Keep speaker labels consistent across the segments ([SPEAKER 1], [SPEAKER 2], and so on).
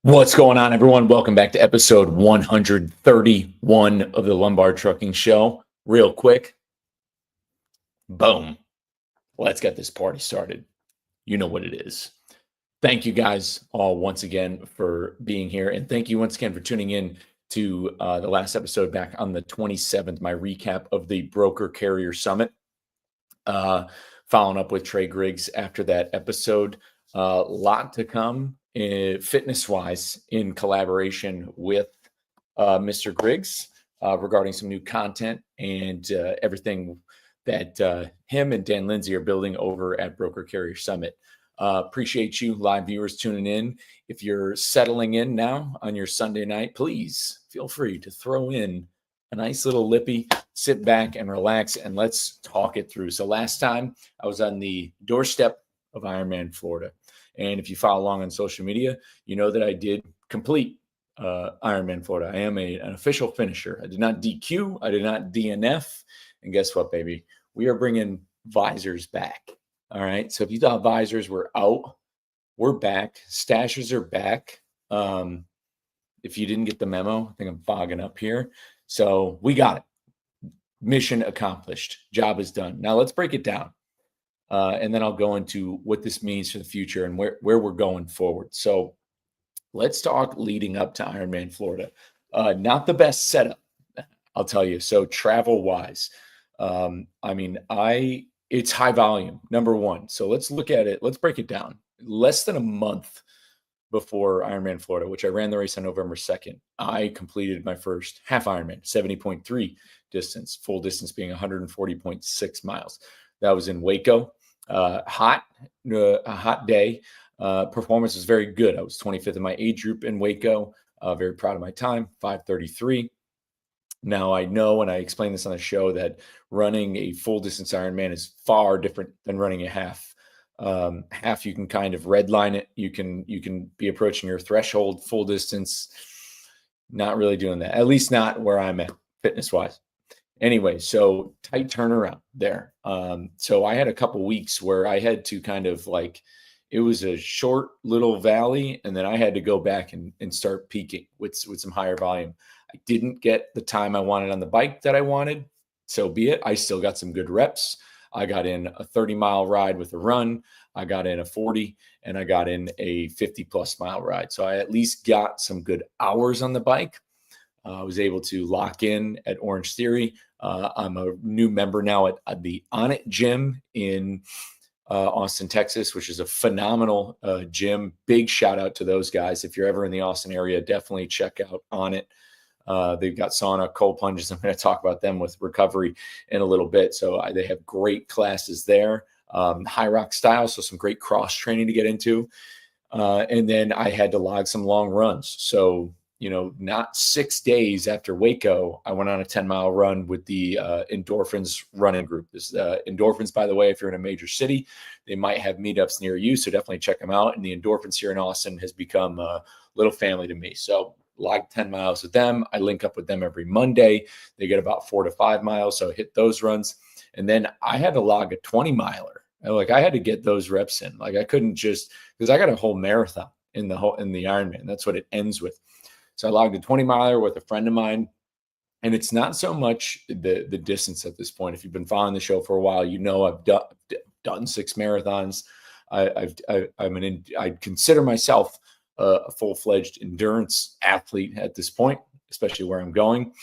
[SPEAKER 1] What's going on, everyone? Welcome back to episode 131 of the Lumbar Trucking Show. Real quick, boom. Let's get this party started. You know what it is. Thank you guys all once again for being here. And thank you once again for tuning in to the last episode back on the 27th, my recap of the Broker Carrier Summit. Following up with Trey Griggs after that episode. A lot to come fitness-wise in collaboration with Mr. Griggs regarding some new content and everything that him and Dan Lindsay are building over at Broker Carrier Summit. Appreciate you live viewers tuning in. If you're settling in now on your Sunday night, please feel free to throw in a nice little lippy, sit back and relax, and let's talk it through. So last time I was on the doorstep of Ironman, Florida. And if you follow along on social media, you know that I did complete Ironman, Florida. I am an official finisher. I did not DQ. I did not DNF. And guess what, baby? We are bringing visors back. All right. So if you thought visors were out, we're back. Stashers are back. If you didn't get the memo, I think I'm fogging up here. So we got it. Mission accomplished. Job is done. Now let's break it down. And then I'll go into what this means for the future and where we're going forward. So let's talk leading up to Ironman, Florida. Not the best setup, I'll tell you. So travel-wise, it's high volume, number one. So let's look at it. Let's break it down. Less than a month before Ironman, Florida, which I ran the race on November 2nd, I completed my first half Ironman, 70.3 distance, full distance being 140.6 miles. That was in Waco. A hot day. Performance was very good. I was 25th in my age group in Waco. Very proud of my time, 5:33. Now, I know, and I explained this on the show, that running a full distance Ironman is far different than running a half. Half, you can kind of redline it. You can be approaching your threshold. Full distance, not really doing that. At least not where I'm at fitness wise. Anyway, so tight turnaround there. So I had a couple weeks where I had to kind of it was a short little valley, and then I had to go back and start peaking with some higher volume. I didn't get the time I wanted on the bike that I wanted. So be it. I still got some good reps. I got in a 30-mile ride with a run. I got in a 40, and I got in a 50-plus mile ride. So I at least got some good hours on the bike. I was able to lock in at Orange Theory. I'm a new member now at the On It Gym in Austin, Texas, which is a phenomenal gym. Big shout out to those guys. If you're ever in the Austin area, definitely check out On It. They've got sauna, cold plunges. I'm going to talk about them with recovery in a little bit. So they have great classes there, high rock style. So some great cross training to get into. And then I had to log some long runs. So, not 6 days after Waco, I went on a 10-mile run with the Endorphins running group. This Endorphins, by the way, if you're in a major city, they might have meetups near you. So definitely check them out. And the Endorphins here in Austin has become a little family to me. So log 10 miles with them. I link up with them every Monday. They get about 4 to 5 miles. So I hit those runs. And then I had to log a 20-miler. I had to get those reps in. I couldn't just, because I got a whole marathon in the Ironman. That's what it ends with. So I logged a 20-miler with a friend of mine. And it's not so much the distance at this point. If you've been following the show for a while, I've done 6 marathons. I consider myself a full-fledged endurance athlete at this point, especially where I'm going.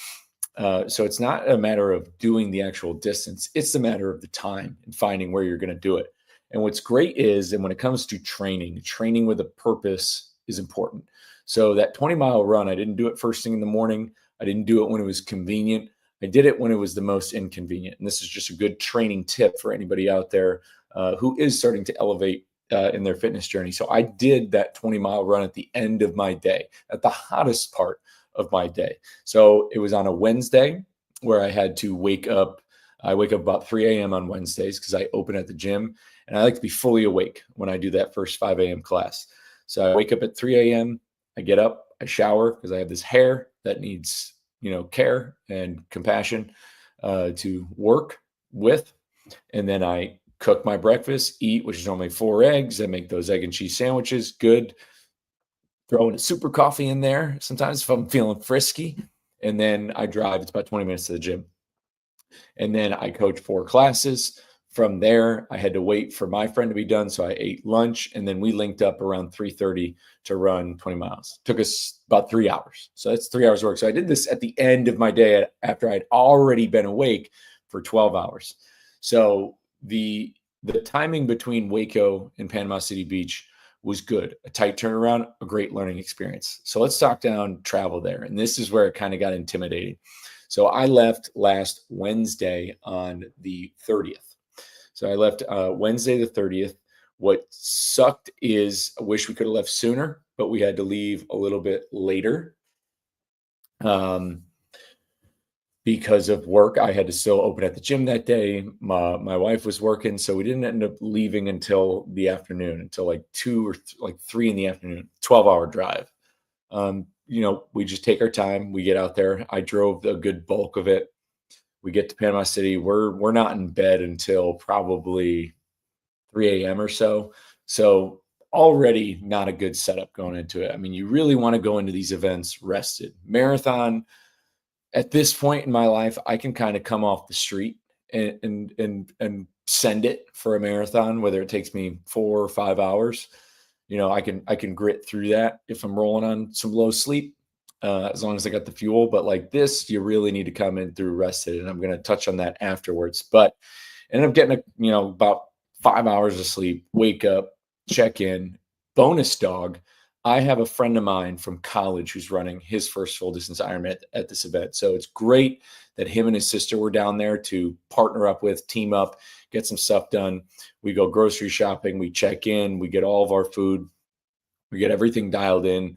[SPEAKER 1] So it's not a matter of doing the actual distance. It's a matter of the time and finding where you're going to do it. And what's great is, and when it comes to training with a purpose is important. So that 20-mile run, I didn't do it first thing in the morning. I didn't do it when it was convenient. I did it when it was the most inconvenient. And this is just a good training tip for anybody out there who is starting to elevate in their fitness journey. So I did that 20-mile run at the end of my day, at the hottest part of my day. So it was on a Wednesday where I had to wake up. I wake up about 3 a.m. on Wednesdays because I open at the gym, and I like to be fully awake when I do that first 5 a.m. class. So I wake up at 3 a.m. I get up, I shower because I have this hair that needs, care and compassion to work with. And then I cook my breakfast, eat, which is normally 4 eggs. I make those egg and cheese sandwiches, good Throwing a super coffee in there sometimes if I'm feeling frisky. And then I drive. It's about 20 minutes to the gym. And then I coach 4 classes. From there, I had to wait for my friend to be done, so I ate lunch, and then we linked up around 3:30 to run 20 miles. Took us about 3 hours. So that's 3 hours of work. So I did this at the end of my day after I'd already been awake for 12 hours. So the timing between Waco and Panama City Beach was good. A tight turnaround, a great learning experience. So let's talk down travel there. And this is where it kind of got intimidating. So I left last Wednesday on the 30th. So I left Wednesday the 30th. What sucked is I wish we could have left sooner, but we had to leave a little bit later because of work. I had to still open at the gym that day. My wife was working, so we didn't end up leaving until the afternoon, until like 2 or like 3 in the afternoon, 12-hour drive. We just take our time. We get out there. I drove a good bulk of it. We get to Panama City. We're not in bed until probably 3 a.m. or so. So already not a good setup going into it. I mean, you really want to go into these events rested. Marathon, at this point in my life, I can kind of come off the street and send it for a marathon, whether it takes me 4 or 5 hours. I can grit through that if I'm rolling on some low sleep, as long as I got the fuel. But like this, you really need to come in through rested, and I'm going to touch on that afterwards. But I ended up getting about 5 hours of sleep, wake up, check in. Bonus dog, I have a friend of mine from college who's running his first full distance Ironman at this event. So it's great that him and his sister were down there to partner up with, team up, get some stuff done. We go grocery shopping, we check in, we get all of our food, we get everything dialed in.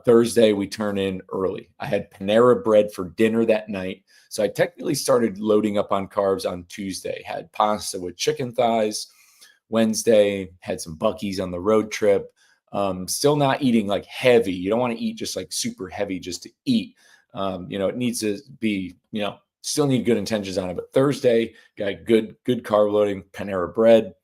[SPEAKER 1] Thursday, we turn in early. I had Panera bread for dinner that night. So I technically started loading up on carbs on Tuesday. Had pasta with chicken thighs. Wednesday, had some Buc-ee's on the road trip. Still not eating like heavy. You don't want to eat just like super heavy just to eat. It needs to be, still need good intentions on it. But Thursday, got good carb loading, Panera bread.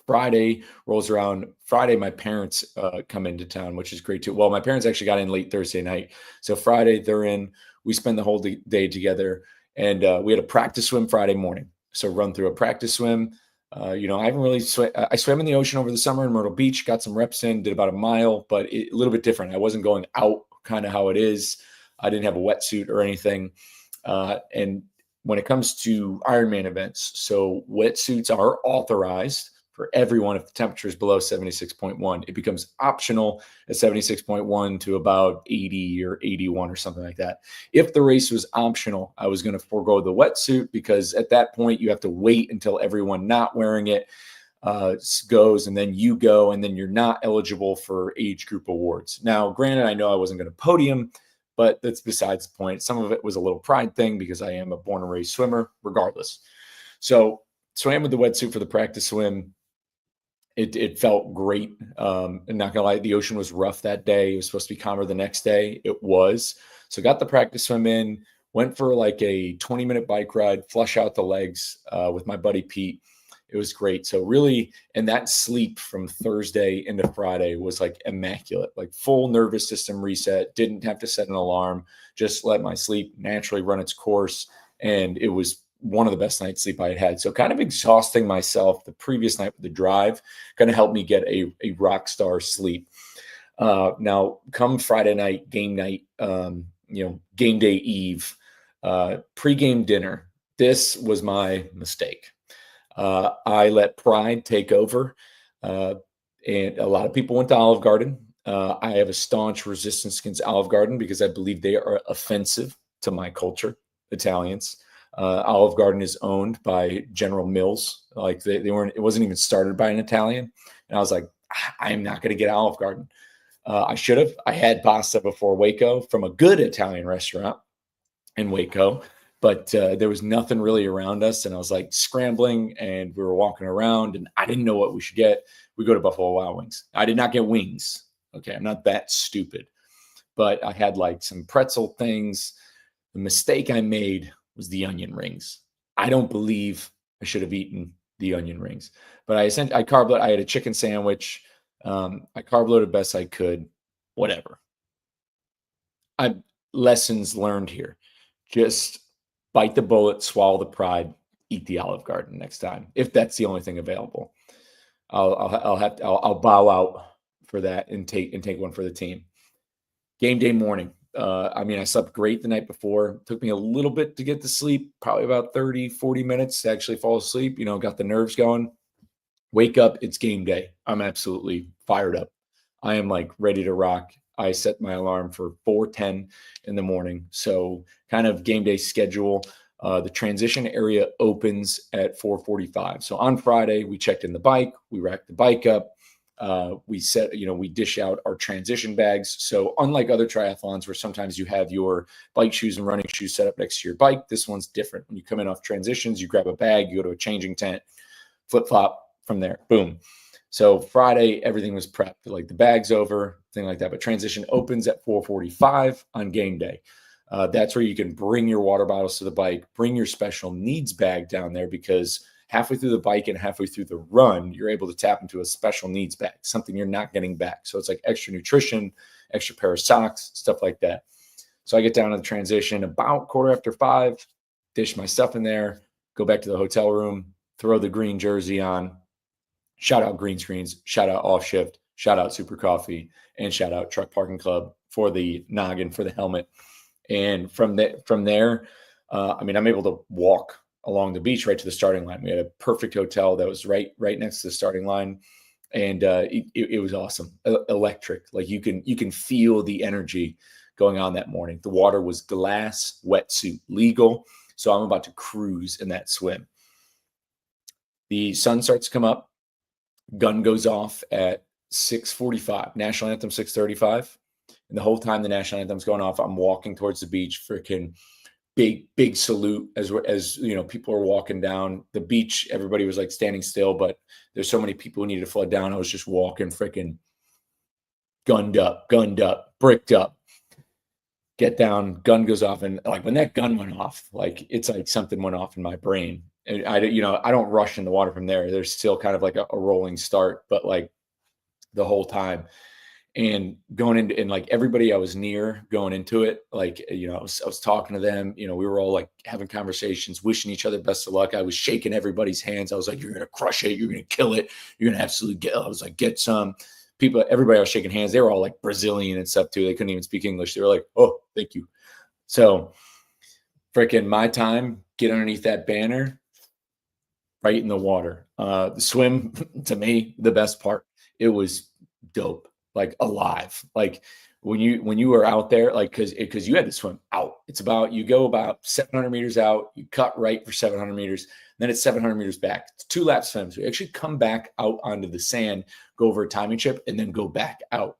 [SPEAKER 1] Friday rolls around. Friday, my parents come into town, which is great too. Well, my parents actually got in late Thursday night. So Friday, they're in. We spend the whole day together. And we had a practice swim Friday morning. So run through a practice swim. I haven't really I swam in the ocean over the summer in Myrtle Beach, got some reps in, did about a mile, but a little bit different. I wasn't going out kind of how it is. I didn't have a wetsuit or anything. And when it comes to Ironman events, so wetsuits are authorized for everyone if the temperature is below 76.1. It becomes optional at 76.1 to about 80 or 81 or something like that. If the race was optional, I was going to forego the wetsuit because at that point you have to wait until everyone not wearing it goes, and then you go, and then you're not eligible for age group awards. Now, granted, I know I wasn't going to podium, but that's besides the point. Some of it was a little pride thing because I am a born and raised swimmer regardless. So swam with the wetsuit for the practice swim. It felt great. I'm not gonna lie, the ocean was rough that day. It was supposed to be calmer the next day. It was. So got the practice swim in, went for like a 20-minute bike ride, flush out the legs with my buddy Pete. It was great. So really, and that sleep from Thursday into Friday was like immaculate, like full nervous system reset. Didn't have to set an alarm, just let my sleep naturally run its course. And it was one of the best night's sleep I had. So kind of exhausting myself the previous night with the drive kind of helped me get a rock star sleep. Now come Friday night, game night, game day eve, pregame dinner. This was my mistake. I let pride take over. And a lot of people went to Olive Garden. I have a staunch resistance against Olive Garden because I believe they are offensive to my culture, Italians. Olive Garden is owned by General Mills. Like they weren't, it wasn't even started by an Italian. And I was like, I'm not going to get Olive Garden. I should have. I had pasta before Waco from a good Italian restaurant in Waco, but there was nothing really around us. And I was like scrambling and we were walking around and I didn't know what we should get. We go to Buffalo Wild Wings. I did not get wings. Okay. I'm not that stupid, but I had like some pretzel things. The mistake I made was the onion rings. I don't believe I should have eaten the onion rings, but I carb loaded. I had a chicken sandwich. I carb loaded best I could. whatever. I Lessons learned here. Just bite the bullet, swallow the pride, eat the Olive Garden next time, if that's the only thing available. I'll bow out for that and take one for the team. Game day morning. I mean, I slept great the night before. Took me a little bit to get to sleep, probably about 30, 40 minutes to actually fall asleep. Got the nerves going. Wake up, it's game day. I'm absolutely fired up. I am like ready to rock. I set my alarm for 4:10 in the morning. So kind of game day schedule. The transition area opens at 4:45. So on Friday, we checked in the bike, we racked the bike up. We dish out our transition bags. So unlike other triathlons where sometimes you have your bike shoes and running shoes set up next to your bike, this one's different. When you come in off transitions, you grab a bag, you go to a changing tent, flip flop from there, boom. So Friday, everything was prepped, like the bag's over, thing like that. But transition opens at 4:45 on game day. That's where you can bring your water bottles to the bike, bring your special needs bag down there, because halfway through the bike and halfway through the run, you're able to tap into a special needs bag, something you're not getting back. So it's like extra nutrition, extra pair of socks, stuff like that. So I get down to the transition about 5:15, dish my stuff in there, go back to the hotel room, throw the green jersey on. Shout out Green Screens, shout out Off Shift, shout out Super Coffee, and shout out Truck Parking Club for the noggin, for the helmet. And from there, I'm able to walk along the beach right to the starting line. We had a perfect hotel that was right next to the starting line, and it was awesome, electric. Like you can feel the energy going on that morning. The water was glass, wetsuit legal, so I'm about to cruise in that swim. The sun starts to come up. Gun goes off at 6:45. National anthem 6:35. And the whole time the national anthem's going off, I'm walking towards the beach, freaking big salute as people are walking down the beach. Everybody was like standing still, but there's so many people who needed to flood down. I was just walking, freaking gunned up, bricked up. Get down, gun goes off, and like when that gun went off, like it's like something went off in my brain. And I don't rush in the water from there. There's still kind of like a rolling start, but like the whole time. And going into, and like everybody I was near going into it, like, I was talking to them, we were all like having conversations, wishing each other best of luck. I was shaking everybody's hands. I was like, you're going to crush it. You're going to kill it. You're going to absolutely I was like, get some. Everybody I was shaking hands, they were all like Brazilian and stuff too. They couldn't even speak English. They were like, oh, thank you. So freaking my time, get underneath that banner, right in the water. The swim, to me, the best part. It was dope, like alive. Like when you were out there, like because you had to swim out. You go about 700 meters out, you cut right for 700 meters, then it's 700 meters back. It's 2 lap swims. We actually come back out onto the sand, go over a timing chip, and then go back out.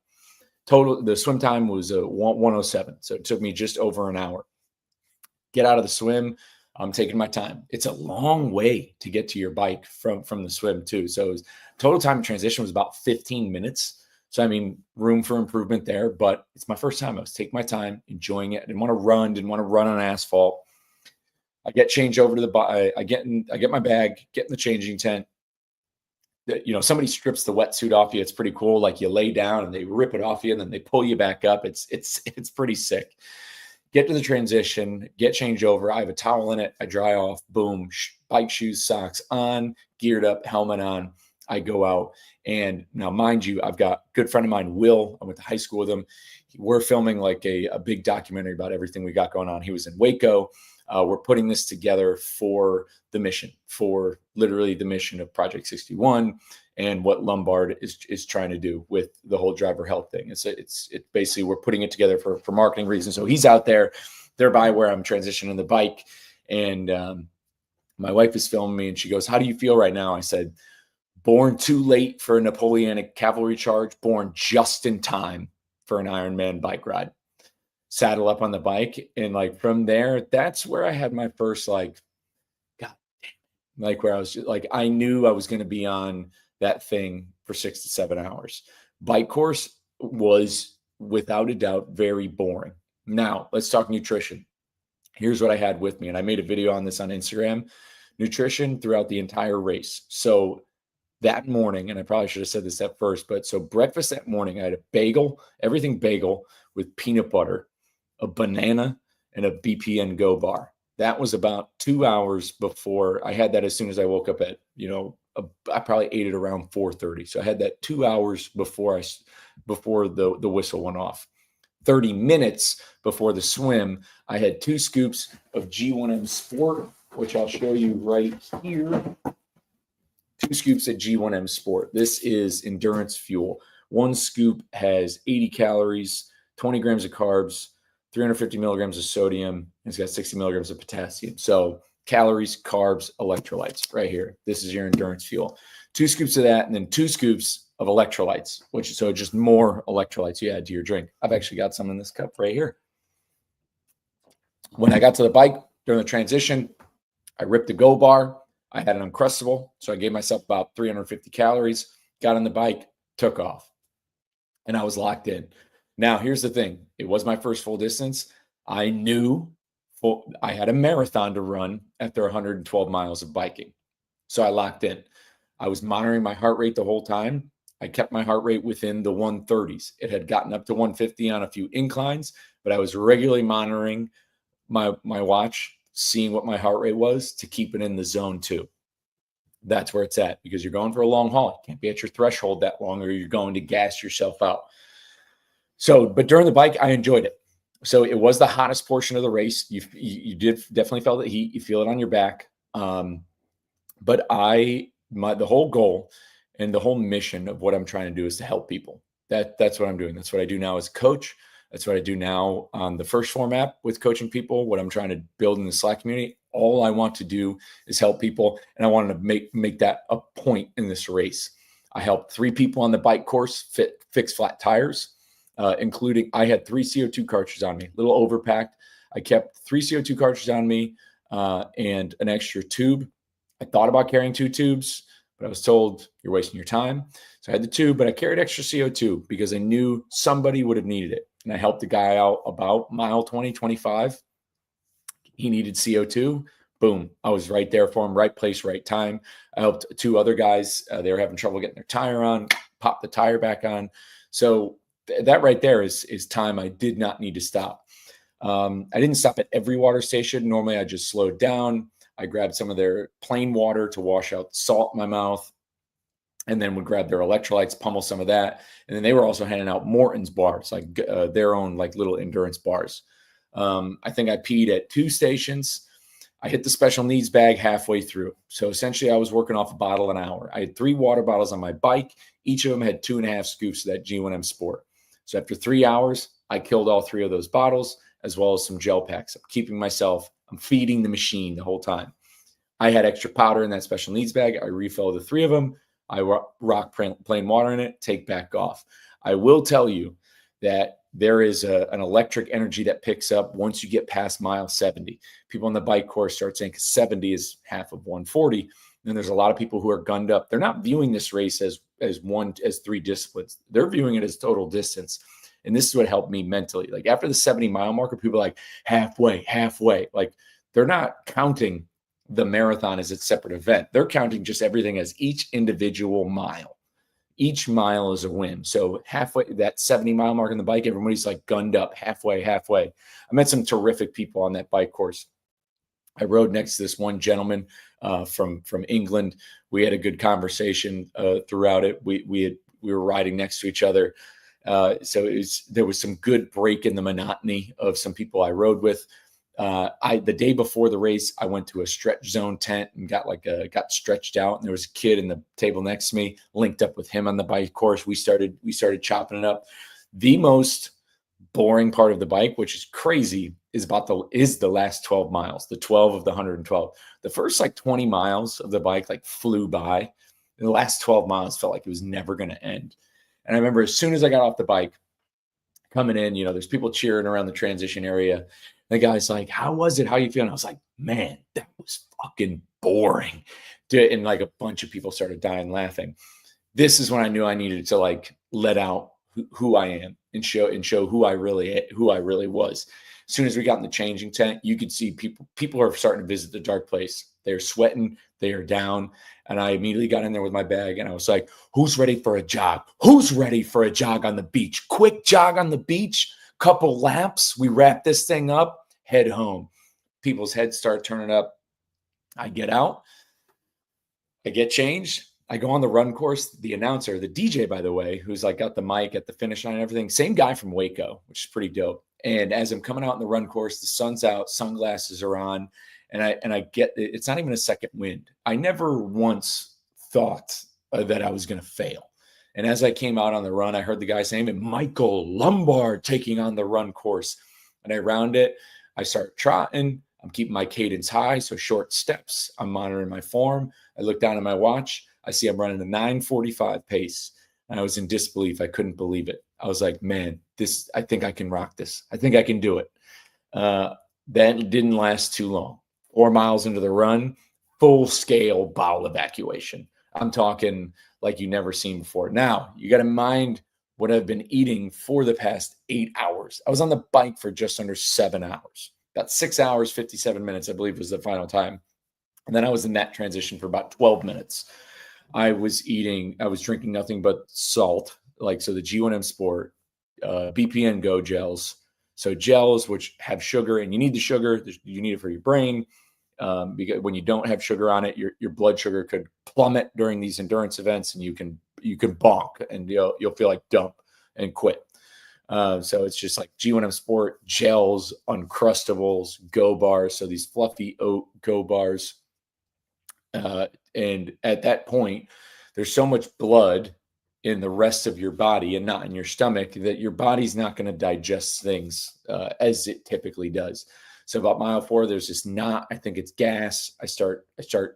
[SPEAKER 1] Total, the swim time was 1:07. So it took me just over an hour. Get out of the swim. I'm taking my time. It's a long way to get to your bike from the swim too. So total time of transition was about 15 minutes. So, room for improvement there, but it's my first time. I was taking my time, enjoying it. I didn't want to run on asphalt. I get changed over to the bike. I get my bag, get in the changing tent. Somebody strips the wetsuit off you. It's pretty cool. Like you lay down and they rip it off you and then they pull you back up. It's pretty sick. Get to the transition, get changed over. I have a towel in it. I dry off, boom, bike shoes, socks on, geared up, helmet on. I go out. And now, mind you, I've got a good friend of mine, Will. I went to high school with him. We're filming like a big documentary about everything we got going on. He was in Waco. We're putting this together for the mission, for literally the mission of Project 61 and what Lombard is trying to do with the whole driver health thing. It's basically, we're putting it together for marketing reasons. So he's out there, thereby where I'm transitioning the bike. And my wife is filming me and she goes, how do you feel right now? I said, born too late for a Napoleonic cavalry charge, born just in time for an Ironman bike ride. Saddle up on the bike. And like from there, that's where I had my first like, God damn, like where I was just, like, I knew I was going to be on that thing for 6 to 7 hours. Bike course was without a doubt very boring. Now let's talk nutrition. Here's what I had with me. And I made a video on this on Instagram. Nutrition throughout the entire race. So that morning, and I probably should have said this at first, but so breakfast that morning, I had a bagel, everything bagel with peanut butter, a banana, and a BPN Go bar. That was about 2 hours before I had that. As soon as I woke up at, I probably ate it around 4:30. So I had that 2 hours before the whistle went off. 30 minutes before the swim, I had 2 scoops of G1M Sport, which I'll show you right here. 2 scoops of G1M Sport. This is endurance fuel. 1 scoop has 80 calories, 20 grams of carbs, 350 milligrams of sodium, and it's got 60 milligrams of potassium. So calories, carbs, electrolytes right here. This is your endurance fuel. 2 scoops of that, and then 2 scoops of electrolytes, so just more electrolytes you add to your drink. I've actually got some in this cup right here. When I got to the bike during the transition, I ripped the Go bar. I had an Uncrustable, so I gave myself about 350 calories, got on the bike, took off, and I was locked in. Now, here's the thing. It was my first full distance. I knew I had a marathon to run after 112 miles of biking, so I locked in. I was monitoring my heart rate the whole time. I kept my heart rate within the 130s. It had gotten up to 150 on a few inclines, but I was regularly monitoring my watch, seeing what my heart rate was to keep it in the zone 2. That's where it's at, because you're going for a long haul. You can't be at your threshold that long, or you're going to gas yourself out. So, but during the bike, I enjoyed it. So it was the hottest portion of the race. You did definitely felt the heat. You feel it on your back. But the whole goal and the whole mission of what I'm trying to do is to help people. That's what I'm doing. That's what I do now as a coach. That's what I do now on the First Form app with coaching people, what I'm trying to build in the Slack community. All I want to do is help people, and I wanted to make that a point in this race. I helped 3 people on the bike course fix flat tires, including I had 3 CO2 cartridges on me, a little overpacked. I kept 3 CO2 cartridges on me and an extra tube. I thought about carrying 2 tubes, but I was told you're wasting your time. So I had the tube, but I carried extra CO2 because I knew somebody would have needed it. And I helped the guy out about mile 20, 25. He needed CO2. Boom. I was right there for him, right place, right time. I helped 2 other guys. They were having trouble getting their tire on, popped the tire back on. So that right there is time I did not need to stop. I didn't stop at every water station. Normally I just slowed down. I grabbed some of their plain water to wash out the salt in my mouth, and then would grab their electrolytes, pummel some of that. And then they were also handing out Morton's bars, like their own like little endurance bars. I think I peed at 2 stations. I hit the special needs bag halfway through. So essentially I was working off a bottle an hour. I had 3 water bottles on my bike. Each of them had 2.5 scoops of that G1M Sport. So after 3 hours, I killed all 3 of those bottles, as well as some gel packs. I'm feeding the machine the whole time. I had extra powder in that special needs bag. I refilled the 3 of them. I rock plain water in it, take back off. I will tell you that there is an electric energy that picks up once you get past mile 70. People on the bike course start saying 70 is half of 140. And there's a lot of people who are gunned up. They're not viewing this race as 3 disciplines. They're viewing it as total distance. And this is what helped me mentally. Like after the 70-mile marker, people are like halfway. Like they're not counting the marathon as its separate event. They're counting just everything as each individual mile. Each mile is a win. So halfway, that 70-mile mark on the bike, everybody's like gunned up halfway. I met some terrific people on that bike course. I rode next to this one gentleman from England. We had a good conversation throughout it. We were riding next to each other. So there was some good break in the monotony of some people I rode with. The day before the race, I went to a stretch zone tent and got stretched out. And there was a kid in the table next to me, linked up with him on the bike course. We started chopping it up. The most boring part of the bike, which is crazy, is the last 12 miles, the 12 of the 112. The first 20 miles of the bike flew by. And the last 12 miles felt like it was never going to end. And I remember as soon as I got off the bike coming in, there's people cheering around the transition area. The guy's like, "How was it? How you feeling?" I was like, "Man, that was fucking boring." And a bunch of people started dying laughing. This is when I knew I needed to let out who I am and show who I really was. As soon as we got in the changing tent, you could see people are starting to visit the dark place. They're sweating, they are down. And I immediately got in there with my bag and I was like, who's ready for a jog? Who's ready for a jog on the beach? Quick jog on the beach, couple laps. We wrap this thing up, head home. People's heads start turning up. I get out, I get changed. I go on the run course. The announcer, the DJ, by the way, who's like got the mic at the finish line and everything, same guy from Waco, which is pretty dope. And as I'm coming out in the run course, the sun's out, sunglasses are on, and I get it's not even a second wind. I never once thought that I was going to fail. And as I came out on the run, I heard the guy saying, Michael Lombard taking on the run course. And I round it. I start trotting. I'm keeping my cadence high, so short steps. I'm monitoring my form. I look down at my watch. I see I'm running a 9:45 pace. And I was in disbelief. I couldn't believe it. I was like, man, I think I can rock this. I think I can do it. That didn't last too long. 4 miles into the run, full-scale bowel evacuation. I'm talking like you've never seen before. Now, you got to mind what I've been eating for the past 8 hours. I was on the bike for just under 7 hours. About 6 hours, 57 minutes, I believe was the final time. And then I was in that transition for about 12 minutes. I was drinking nothing but salt, so the G1M Sport, BPN Go gels. So gels which have sugar, and you need the sugar. You need it for your brain. Because when you don't have sugar on it, your blood sugar could plummet during these endurance events, and you can bonk, and you'll feel like dump and quit. So it's just like G1M Sport gels, Uncrustables, Go bars. So these fluffy oat Go bars. And at that point, there's so much blood in the rest of your body and not in your stomach that your body's not going to digest things as it typically does. So about mile 4, there's this knot. I think it's gas. I start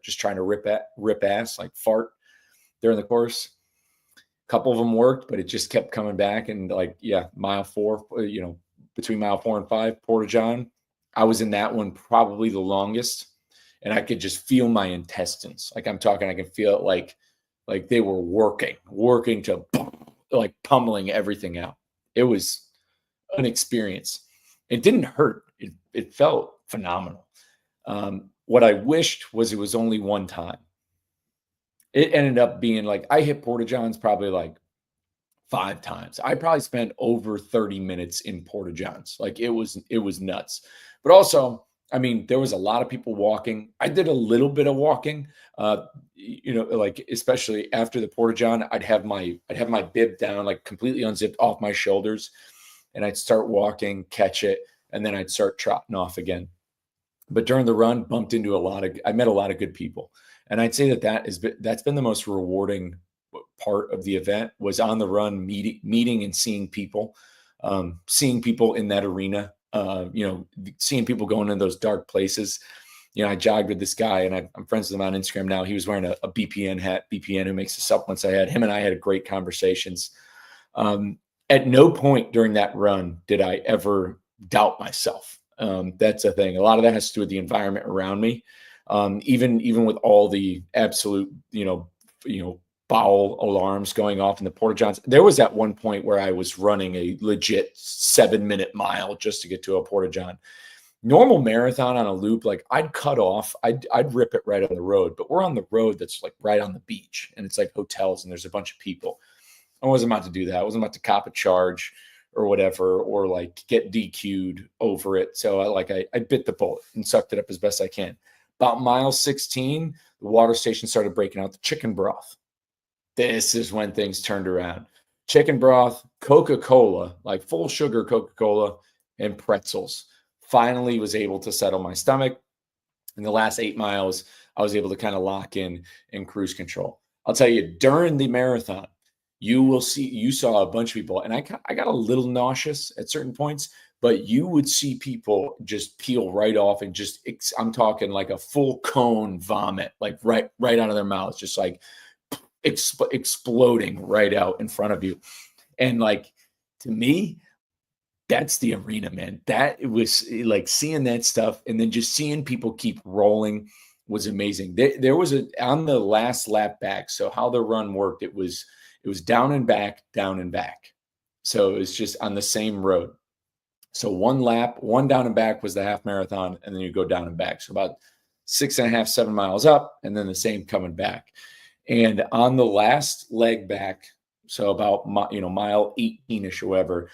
[SPEAKER 1] just trying to rip ass, like fart during the course. A couple of them worked, but it just kept coming back. And mile 4, between mile 4 and 5, Porta-John, I was in that one probably the longest. And I could just feel my intestines. Like I'm talking, I can feel it like they were working to like pummeling everything out. It was an experience. It didn't hurt. It felt phenomenal. What I wished was it was only one time. It ended up being like I hit Porta-Johns probably like 5 times. I probably spent over 30 minutes in Porta-Johns. Like it was nuts. But also, I mean, there was a lot of people walking. I did a little bit of walking, especially after the Porta-John, I'd have my bib down, like completely unzipped off my shoulders, and I'd start walking, catch it, and then I'd start trotting off again. But during the run, I met a lot of good people. And I'd say that's been the most rewarding part of the event, was on the run, meeting and seeing people in that arena. Seeing people going in those dark places. I jogged with this guy, and I'm friends with him on Instagram now. He was wearing a BPN hat, BPN, who makes the supplements. Him and I had great conversations. At no point during that run did I ever doubt myself. That's a thing. A lot of that has to do with the environment around me. Even with all the absolute, bowel alarms going off in the Porta-Johns. There was at one point where I was running a legit 7-minute mile just to get to a Porta-John. Normal marathon on a loop, like I'd cut off, I'd rip it right on the road, but we're on the road that's like right on the beach, and it's like hotels and there's a bunch of people. I wasn't about to do that. I wasn't about to cop a charge or whatever, or like get DQ'd over it. So I bit the bullet and sucked it up as best I can. About mile 16, the water station started breaking out the chicken broth. This is when things turned around. Chicken broth, Coca-Cola, like full sugar Coca-Cola, and pretzels. Finally was able to settle my stomach. In the last 8 miles, I was able to kind of lock in and cruise control. I'll tell you, during the marathon, you saw a bunch of people, and I got a little nauseous at certain points, but you would see people just peel right off and I'm talking like a full cone vomit, like right out of their mouths, just like exploding right out in front of you. And like, to me, that's the arena, man. That it was like seeing that stuff, and then just seeing people keep rolling was amazing. There was on the last lap back. So how the run worked, it was down and back, down and back. So it was just on the same road. So one lap, one down and back was the half marathon, and then you go down and back. So about 6.5, 7 miles up, and then the same coming back. And on the last leg back, so about mile 18ish or whatever,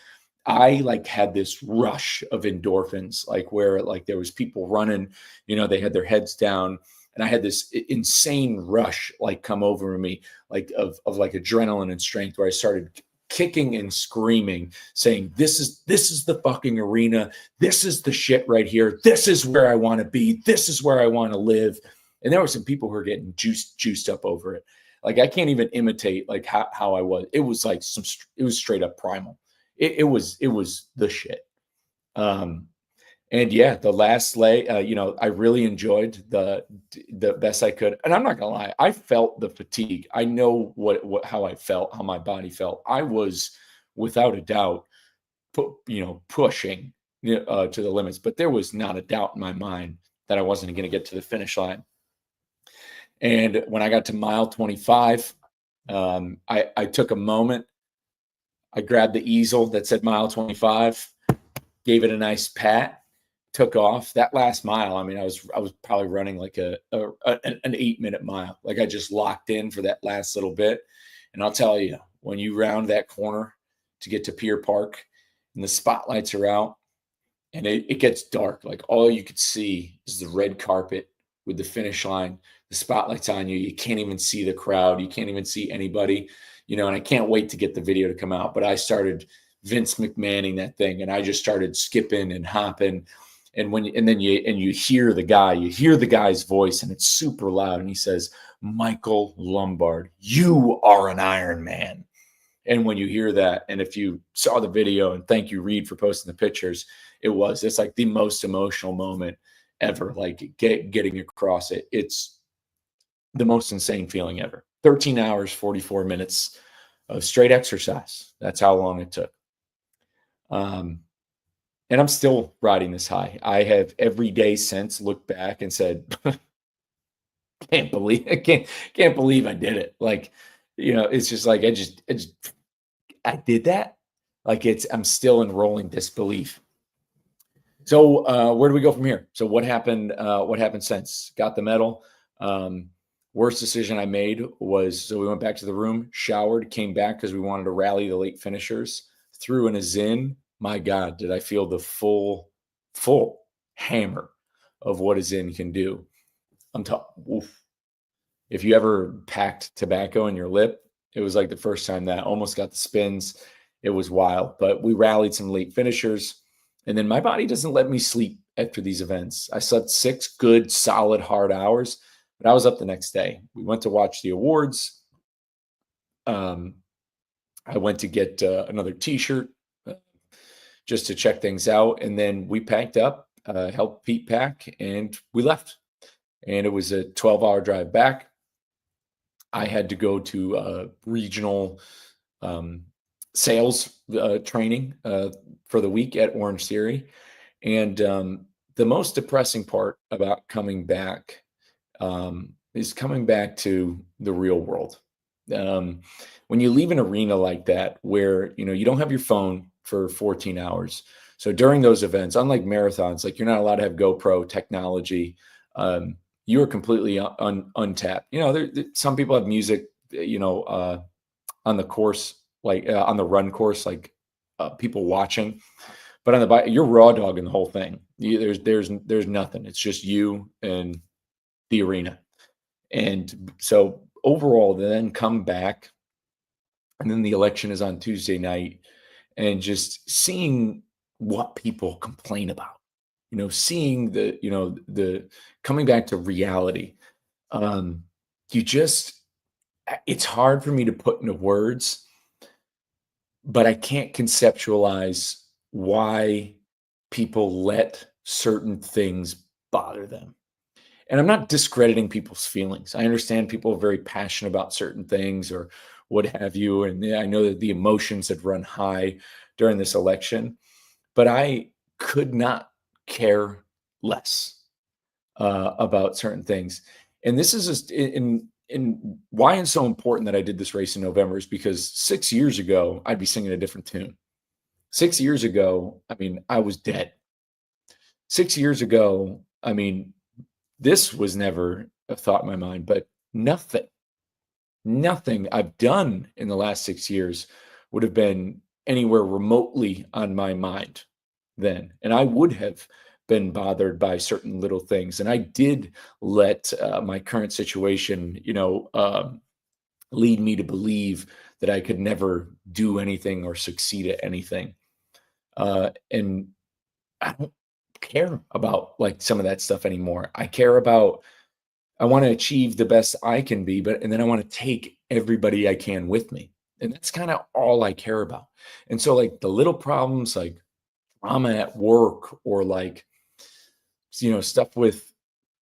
[SPEAKER 1] I like had this rush of endorphins, like where like there was people running, they had their heads down, and I had this insane rush like come over me, like of like adrenaline and strength, where I started kicking and screaming, saying, this is the fucking arena. This is the shit right here. This is where I want to be. This is where I want to live. And there were some people who were getting juiced up over it. Like I can't even imitate like how I was. It was like it was straight up primal. It was the shit. And yeah, the last leg, I really enjoyed the best I could. And I'm not gonna lie, I felt the fatigue. I know how I felt, how my body felt. I was without a doubt, pushing to the limits, but there was not a doubt in my mind that I wasn't going to get to the finish line. And when I got to mile 25, I took a moment. I grabbed the easel that said mile 25, gave it a nice pat, took off. That last mile, I mean, I was probably running like an 8-minute mile. Like I just locked in for that last little bit. And I'll tell you, when you round that corner to get to Pier Park and the spotlights are out and it gets dark, like all you could see is the red carpet with the finish line, the spotlights on you. You can't even see the crowd. You can't even see anybody, and I can't wait to get the video to come out. But I started Vince McMahoning that thing, and I just started skipping and hopping. And you hear the guy's voice, and it's super loud. And he says, Michael Lombard, you are an Ironman. And when you hear that, and if you saw the video, and thank you, Reed, for posting the pictures, it's like the most emotional moment ever, like getting across it. It's the most insane feeling ever. 13 hours, 44 minutes of straight exercise. That's how long it took. And I'm still riding this high. I have every day since looked back and said, can't believe I did it. Like, it's just like, I did that. Like I'm still in rolling disbelief. So where do we go from here? So what happened? What happened since? Got the medal. Worst decision I made was, so we went back to the room, showered, came back because we wanted to rally the late finishers, threw in a Zyn. My God, did I feel the full hammer of what a Zyn can do. If you ever packed tobacco in your lip, it was like the first time that almost got the spins. It was wild, but we rallied some late finishers. And then my body doesn't let me sleep after these events. I slept 6 good, solid, hard hours, but I was up the next day. We went to watch the awards. I went to get another t-shirt just to check things out. And then we packed up, helped Pete pack, and we left. And it was a 12-hour drive back. I had to go to regional sales training for the week at Orange Theory. And the most depressing part about coming back is coming back to the real world. When you leave an arena like that, where, you don't have your phone for 14 hours. So during those events, unlike marathons, like you're not allowed to have GoPro technology. You are completely untapped. Some people have music, on the course, like on the run course, like people watching, but on the bike, you're raw dogging the whole thing. There's nothing. It's just you and the arena. And so overall, then come back, and then the election is on Tuesday night, and just seeing what people complain about, seeing the coming back to reality. It's hard for me to put into words, but I can't conceptualize why people let certain things bother them. And I'm not discrediting people's feelings. I understand people are very passionate about certain things or what have you. And I know that the emotions had run high during this election, but I could not care less about certain things. And this is just in why it's so important that I did this race in November is because 6 years ago, I'd be singing a different tune. 6 years ago, I mean, I was dead. 6 years ago, I mean, this was never a thought in my mind, but nothing, nothing I've done in the last 6 years would have been anywhere remotely on my mind then. And I would have been bothered by certain little things. And I did let my current situation, lead me to believe that I could never do anything or succeed at anything. And I don't care about like some of that stuff anymore. I want to achieve the best I can be, and then I want to take everybody I can with me. And that's kind of all I care about. And so like the little problems like drama at work or like, stuff with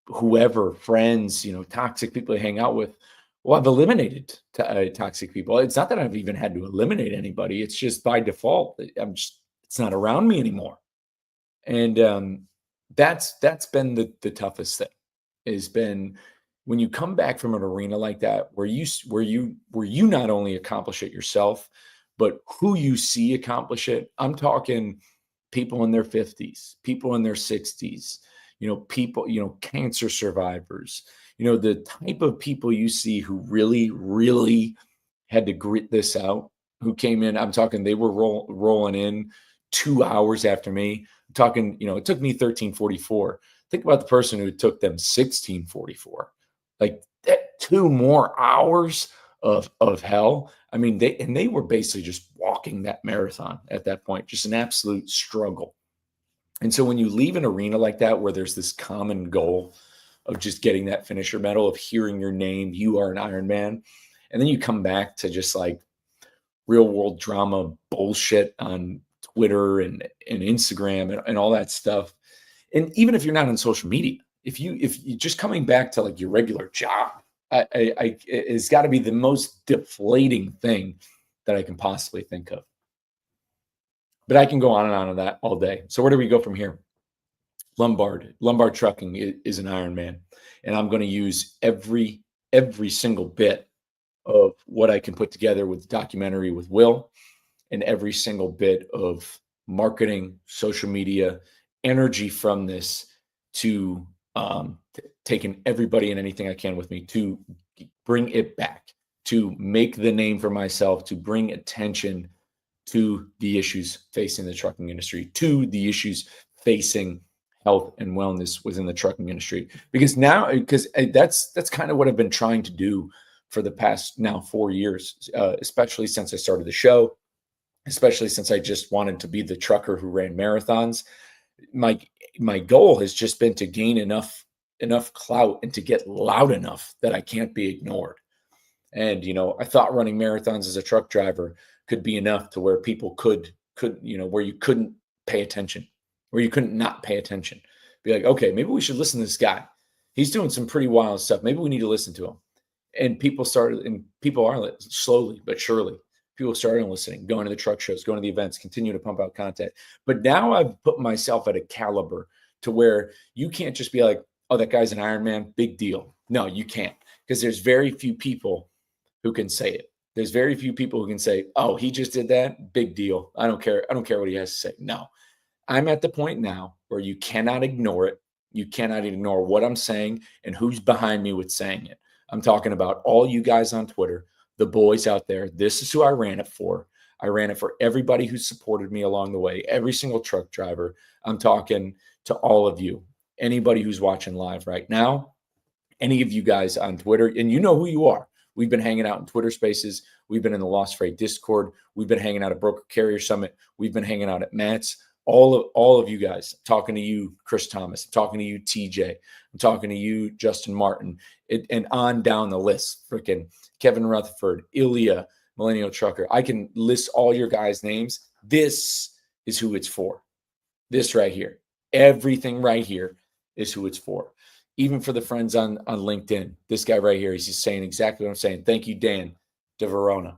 [SPEAKER 1] whoever, friends, toxic people I hang out with. Well, I've eliminated toxic people. It's not that I've even had to eliminate anybody. It's just by default. It's not around me anymore. And that's been the toughest thing. Has been when you come back from an arena like that, where you not only accomplish it yourself, but who you see accomplish it. I'm talking people in their 50s, people in their 60s, people, cancer survivors, the type of people you see who really, really had to grit this out, who came in. I'm talking, they were rolling in 2 hours after me. I'm talking, it took me 13:44. Think about the person who took them 16:44. Like that 2 more hours of hell. I mean, they were basically just walking that marathon at that point, just an absolute struggle. And so when you leave an arena like that, where there's this common goal of just getting that finisher medal, of hearing your name, you are an Ironman, and then you come back to just like real world drama bullshit on Twitter and Instagram and all that stuff. And even if you're not on social media, if you just coming back to like your regular job, it's got to be the most deflating thing that I can possibly think of. But I can go on and on that all day. So where do we go from here? Lombard Trucking is an Ironman, and I'm going to use every single bit of what I can put together with the documentary with Will, and every single bit of marketing, social media, energy from this to taking everybody and anything I can with me to bring it back, to make the name for myself, to bring attention to the issues facing the trucking industry, to the issues facing health and wellness within the trucking industry. Because that's kind of what I've been trying to do for the past now 4 years, especially since I started the show, especially since I just wanted to be the trucker who ran marathons. My goal has just been to gain enough clout and to get loud enough that I can't be ignored. And I thought running marathons as a truck driver could be enough to where people could where you couldn't pay attention, where you couldn't not pay attention. Be like, okay, maybe we should listen to this guy. He's doing some pretty wild stuff. Maybe we need to listen to him. And people are slowly but surely. People started listening, going to the truck shows, going to the events, continue to pump out content. But now I've put myself at a caliber to where you can't just be like, oh, that guy's an Ironman, big deal. No, you can't, because there's very few people who can say it. There's very few people who can say, oh, he just did that, big deal. I don't care. I don't care what he has to say. No, I'm at the point now where you cannot ignore it. You cannot ignore what I'm saying and who's behind me with saying it. I'm talking about all you guys on Twitter, the boys out there. This is who I ran it for. I ran it for everybody who supported me along the way, every single truck driver. I'm talking to all of you, anybody who's watching live right now, any of you guys on Twitter, and you know who you are. We've been hanging out in Twitter spaces. We've been in the Lost Freight Discord. We've been hanging out at Broker Carrier Summit. We've been hanging out at Matt's. All of you guys, talking to you, Chris Thomas, I'm talking to you, TJ, I'm talking to you, Justin Martin, and on down the list. Freaking Kevin Rutherford, Ilya, Millennial Trucker. I can list all your guys' names. This is who it's for. This right here. Everything right here is who it's for. Even for the friends on LinkedIn. This guy right here, he's just saying exactly what I'm saying. Thank you, Dan de Verona,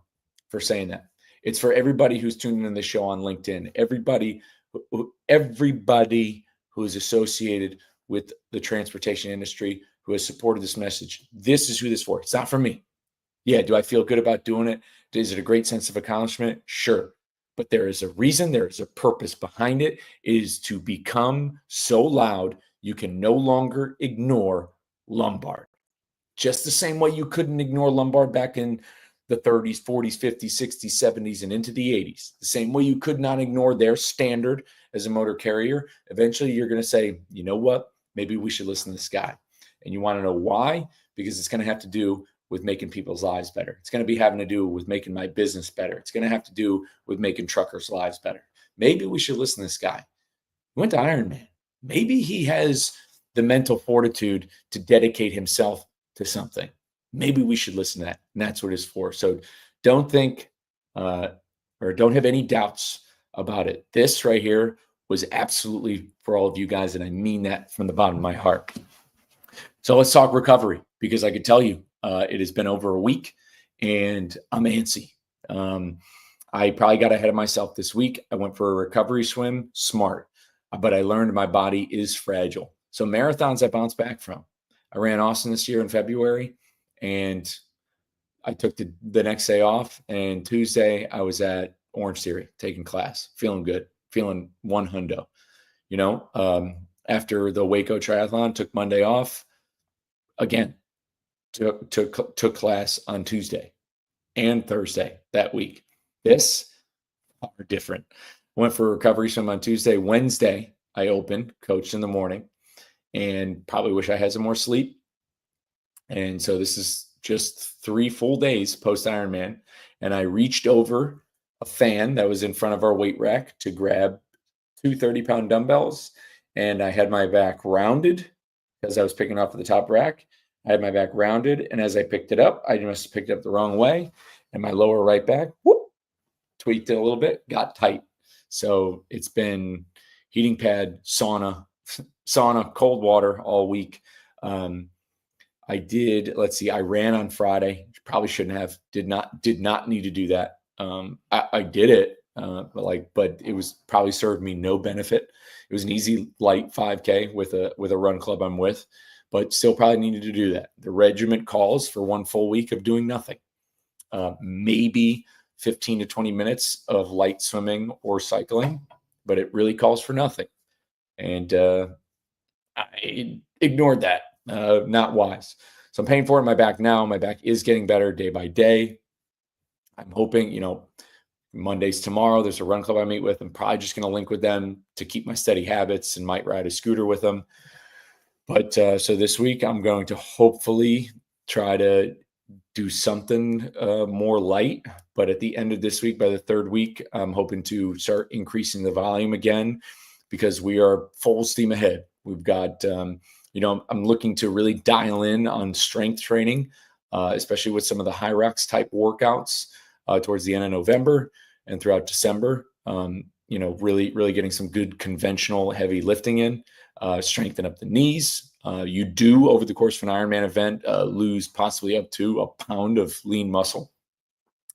[SPEAKER 1] for saying that. It's for everybody who's tuning in the show on LinkedIn. Everybody who is associated with the transportation industry, who has supported this message. This is who this is for. It's not for me. Yeah, do I feel good about doing it? Is it a great sense of accomplishment? Sure. but there is a reason, there is a purpose behind it. It is to become so loud you can no longer ignore lumbar. Just the same way you couldn't ignore lumbar back in the 30s, 40s, 50s, 60s, 70s, and into the 80s. The same way you could not ignore their standard as a motor carrier. Eventually, you're going to say, you know what? Maybe we should listen to this guy. And you want to know why? Because it's going to have to do with making people's lives better. It's going to be having to do with making my business better. It's going to have to do with making truckers' lives better. Maybe we should listen to this guy. He went to Ironman. Maybe he has the mental fortitude to dedicate himself to something. Maybe we should listen to that. And that's what it's for. So don't think or don't have any doubts about it. This right here was absolutely for all of you guys. And I mean that from the bottom of my heart. So let's talk recovery, because I can tell you it has been over a week and I'm antsy. I probably got ahead of myself this week. I went for a recovery swim, smart, but I learned my body is fragile. So marathons I bounced back from. I ran Austin this year in February, and I took the next day off. And Tuesday I was at Orange Theory taking class, feeling good, feeling one hundo. After the Waco triathlon, took Monday off. Again, took class on Tuesday and Thursday that week. This are different. Went for a recovery swim on Tuesday. Wednesday, I opened, coached in the morning, and probably wish I had some more sleep. And so this is just 3 full days post Ironman. And I reached over a fan that was in front of our weight rack to grab 2 30-pound dumbbells. And I had my back rounded because I was picking off the top rack. I had my back rounded. And as I picked it up, I must have picked it up the wrong way. And my lower right back, tweaked it a little bit, got tight. So it's been heating pad, sauna, cold water all week. I ran on Friday. Probably shouldn't have, did not need to do that. I did it, but it was probably served me no benefit. It was an easy light 5K with a run club I'm with, but still probably needed to do that. The regiment calls for 1 full week of doing nothing. Maybe 15 to 20 minutes of light swimming or cycling, but it really calls for nothing. And I ignored that. Not wise. So I'm paying for it in my back now. My back is getting better day by day. I'm hoping, Monday's tomorrow. There's a run club I meet with. I'm probably just going to link with them to keep my steady habits and might ride a scooter with them. But so this week I'm going to hopefully try to do something more light. But at the end of this week, by the 3rd week, I'm hoping to start increasing the volume again, because we are full steam ahead. We've got, I'm looking to really dial in on strength training, especially with some of the high rocks type workouts towards the end of November and throughout December. Really, really getting some good conventional heavy lifting in, strengthen up the knees. You do, over the course of an Ironman event, lose possibly up to a pound of lean muscle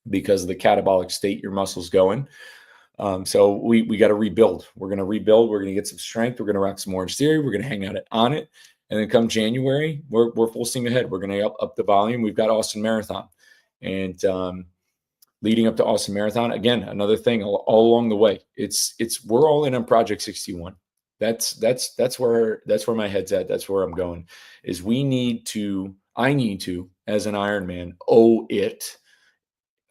[SPEAKER 1] because of the catabolic state your muscles go in. So we got to rebuild. We're going to rebuild. We're going to get some strength. We're going to rock some Orange Theory. We're going to hang out on it. And then come January, we're full steam ahead. We're going to up the volume. We've got Austin Marathon. And leading up to Austin Marathon, again, another thing all along the way. We're all in on Project 61. That's where my head's at. That's where I'm going. Is I need to, as an Ironman, owe it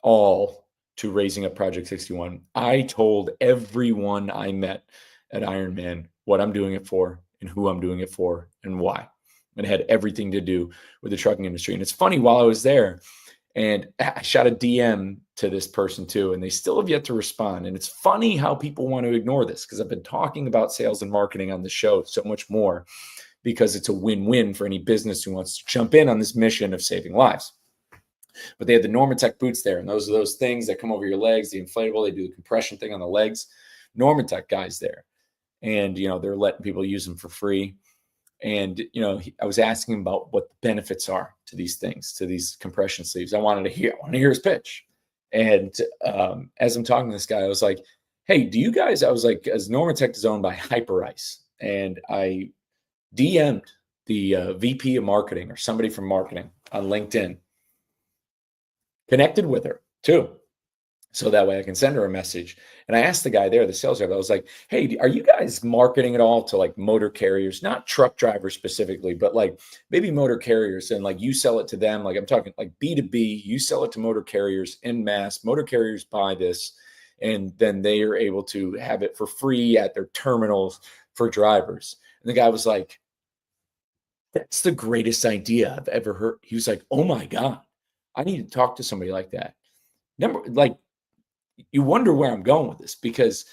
[SPEAKER 1] all to raising up Project 61. I told everyone I met at Ironman what I'm doing it for and who I'm doing it for and why. And it had everything to do with the trucking industry. And it's funny, while I was there, and I shot a DM to this person too, and they still have yet to respond. And it's funny how people want to ignore this, because I've been talking about sales and marketing on the show so much more, because it's a win-win for any business who wants to jump in on this mission of saving lives. But they had the Normatec boots there, and those are those things that come over your legs, the inflatable. They do the compression thing on the legs. Normatec guys there, and they're letting people use them for free. And I was asking him about what the benefits are to these things, to these compression sleeves. I wanted to hear his pitch. And as I'm talking to this guy, I was like, "Hey, do you guys?" I was like, "As Normatec is owned by Hyperice," and I DM'd the VP of marketing or somebody from marketing on LinkedIn. Connected with her too. So that way I can send her a message. And I asked the guy there, the sales rep, I was like, hey, are you guys marketing at all to like motor carriers, not truck drivers specifically, but like maybe motor carriers, and like you sell it to them? Like I'm talking like B2B, you sell it to motor carriers in mass, motor carriers buy this, and then they are able to have it for free at their terminals for drivers. And the guy was like, that's the greatest idea I've ever heard. He was like, oh my God, I need to talk to somebody like that. Number like, you wonder where I'm going with this, because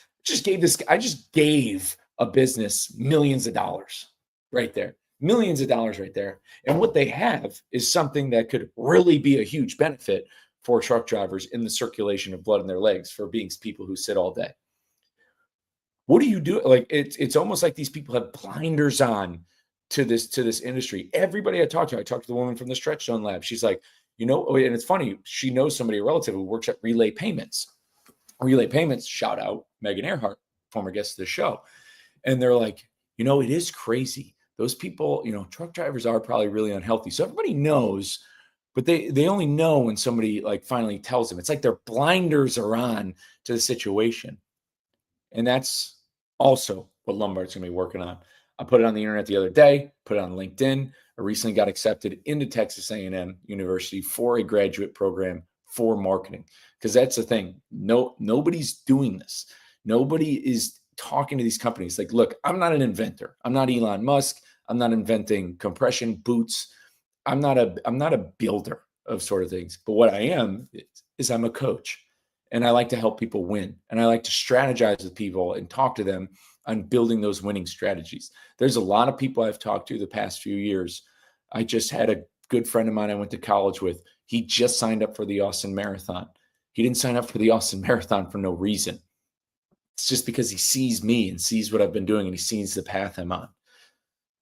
[SPEAKER 1] I just gave a business millions of dollars right there, millions of dollars right there. And what they have is something that could really be a huge benefit for truck drivers in the circulation of blood in their legs, for being people who sit all day. What do you do? Like it's almost like these people have blinders on to this industry. Everybody I talked to the woman from the Stretch Zone Lab. She's like, and it's funny, she knows somebody, a relative, who works at Relay Payments. Relay Payments, shout out Megan Earhart, former guest of the show. And they're like, it is crazy. Those people, truck drivers are probably really unhealthy. So everybody knows, but they only know when somebody like finally tells them. It's like their blinders are on to the situation. And that's also what Lombard's going to be working on. I put it on the internet the other day, put it on LinkedIn. I recently got accepted into Texas A&M University for a graduate program for marketing, because that's the thing. Nobody's doing this. Nobody is talking to these companies. Like, look, I'm not an inventor. I'm not Elon Musk. I'm not inventing compression boots. I'm not a builder of sort of things. But what I am is I'm a coach, and I like to help people win. And I like to strategize with people and talk to them on building those winning strategies. There's a lot of people I've talked to the past few years. I just had a good friend of mine I went to college with. He just signed up for the Austin Marathon. He didn't sign up for the Austin Marathon for no reason. It's just because he sees me and sees what I've been doing, and he sees the path I'm on.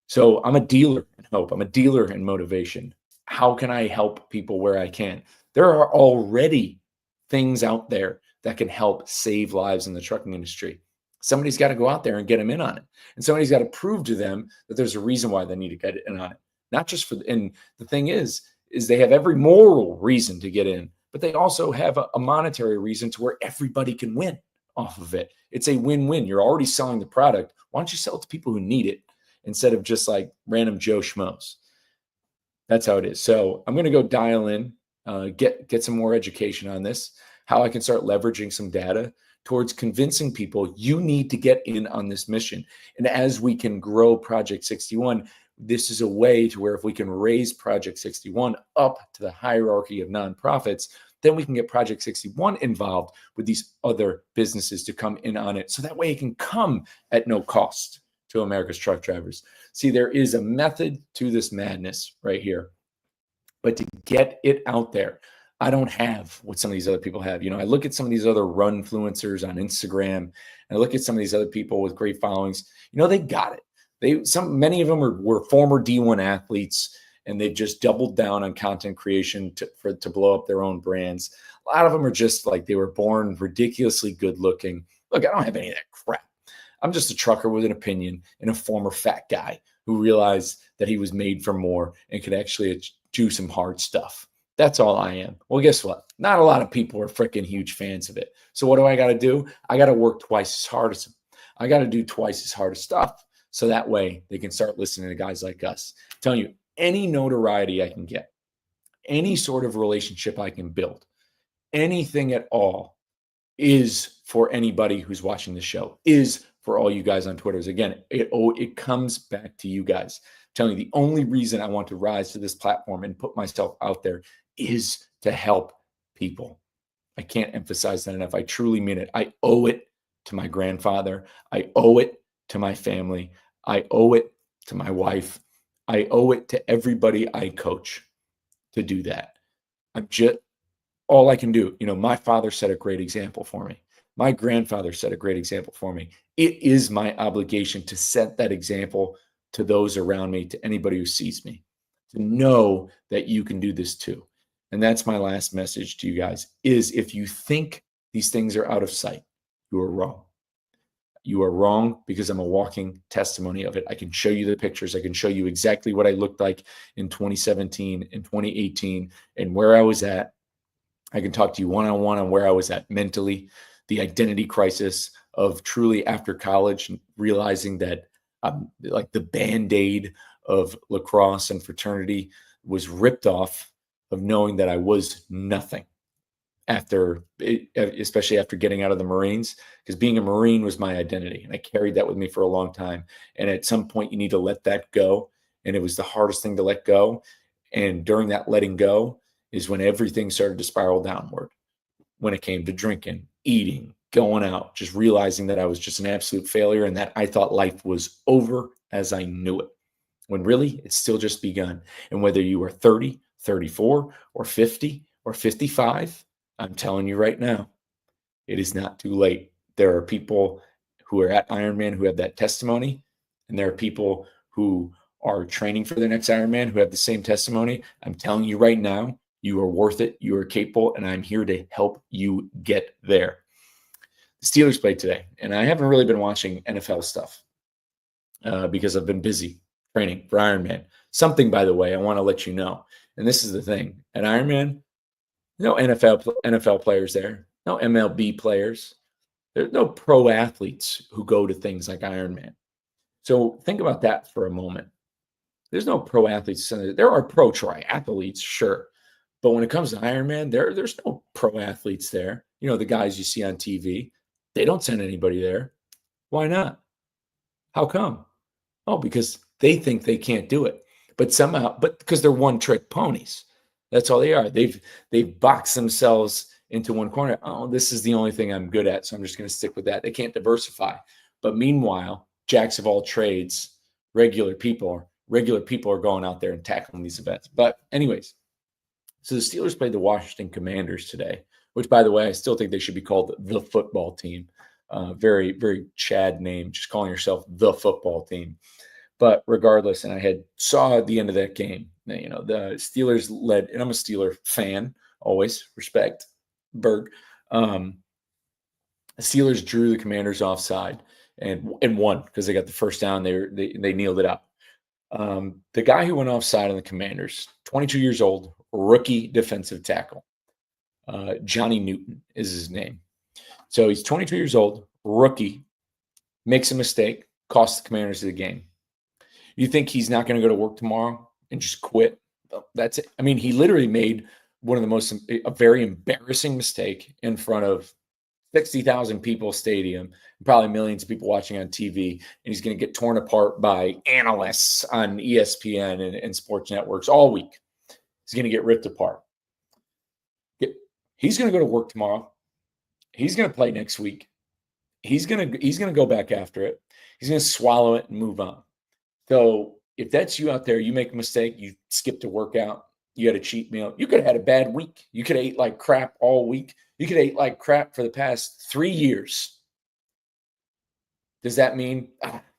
[SPEAKER 1] So I'm a dealer in hope. I'm a dealer in motivation. How can I help people where I can? There are already things out there that can help save lives in the trucking industry. Somebody's got to go out there and get them in on it. And somebody's got to prove to them that there's a reason why they need to get in on it. Not just and the thing is they have every moral reason to get in, but they also have a monetary reason to where everybody can win off of it. It's a win-win. You're already selling the product. Why don't you sell it to people who need it instead of just like random Joe Schmoes? That's how it is. So I'm going to go dial in, get some more education on this, how I can start leveraging some data towards convincing people you need to get in on this mission. And as we can grow Project 61, this is a way to where if we can raise Project 61 up to the hierarchy of nonprofits, then we can get Project 61 involved with these other businesses to come in on it. So that way it can come at no cost to America's truck drivers. See, there is a method to this madness right here. But to get it out there, I don't have what some of these other people have. I look at some of these other run influencers on Instagram, and I look at some of these other people with great followings. They got it. Many of them were former D1 athletes, and they've just doubled down on content creation to blow up their own brands. A lot of them are just like they were born ridiculously good looking. Look, I don't have any of that crap. I'm just a trucker with an opinion and a former fat guy who realized that he was made for more and could actually do some hard stuff. That's all I am. Well, guess what? Not a lot of people are freaking huge fans of it. So what do I got to do? I got to work twice as hard as them. I got to do twice as hard of stuff. So that way they can start listening to guys like us. I'm telling you, any notoriety I can get, any sort of relationship I can build, anything at all is for anybody who's watching the show, is for all you guys on Twitter. Again, it comes back to you guys. I'm telling you, the only reason I want to rise to this platform and put myself out there is to help people. I can't emphasize that enough. I truly mean it. I owe it to my grandfather. I owe it to my family. I owe it to my wife. I owe it to everybody I coach to do that. I'm just all I can do. My father set a great example for me. My grandfather set a great example for me. It is my obligation to set that example to those around me, to anybody who sees me, to know that you can do this too. And that's my last message to you guys, is if you think these things are out of sight, you are wrong. You are wrong, because I'm a walking testimony of it. I can show you the pictures. I can show you exactly what I looked like in 2017, in 2018, and where I was at. I can talk to you one-on-one on where I was at mentally, the identity crisis of truly after college, realizing that like the Band-Aid of lacrosse and fraternity was ripped off, of knowing that I was nothing after, especially after getting out of the Marines, because being a Marine was my identity. And I carried that with me for a long time. And at some point, you need to let that go. And it was the hardest thing to let go. And during that letting go is when everything started to spiral downward. When it came to drinking, eating, going out, just realizing that I was just an absolute failure and that I thought life was over as I knew it, when really it's still just begun. And whether you are 30, 34, or 50, or 55, I'm telling you right now, it is not too late. There are people who are at Ironman who have that testimony, and there are people who are training for the next Ironman who have the same testimony. I'm telling you right now, you are worth it. You are capable, and I'm here to help you get there. The Steelers played today, and I haven't really been watching NFL stuff because I've been busy training for Ironman. Something, by the way, I want to let you know, and this is the thing. At Ironman, no NFL players there, no MLB players. There's no pro athletes who go to things like Ironman. So think about that for a moment. There's no pro athletes. There are pro triathletes, sure. But when it comes to Ironman, there's no pro athletes there. You know, the guys you see on TV, they don't send anybody there. Why not? How come? Oh, because they think they can't do it. But somehow, because they're one-trick ponies. That's all they are. They've boxed themselves into one corner. Oh, this is the only thing I'm good at, so I'm just going to stick with that. They can't diversify. But meanwhile, jacks of all trades, regular people are going out there and tackling these events. But anyways, so the Steelers played the Washington Commanders today, which, by the way, I still think they should be called the football team. Very, very Chad name, just calling yourself the football team. But regardless, and I saw at the end of that game, you know, the Steelers led, and I'm a Steeler fan, always respect Berg. The Steelers drew the Commanders offside and won because they got the first down. They kneeled it out. The guy who went offside on the Commanders, 22 years old, rookie defensive tackle. Johnny Newton is his name. So he's 22 years old, rookie, makes a mistake, costs the Commanders the game. You think he's not going to go to work tomorrow and just quit? That's it. I mean, he literally made a very embarrassing mistake in front of 60,000 people stadium, probably millions of people watching on TV, and he's going to get torn apart by analysts on ESPN and sports networks all week. He's going to get ripped apart. He's going to go to work tomorrow. He's going to play next week. He's going to go back after it. He's going to swallow it and move on. So if that's you out there, you make a mistake, you skipped a workout, you had a cheat meal, you could have had a bad week. You could have ate like crap all week. You could have ate like crap for the past 3 years. Does that mean,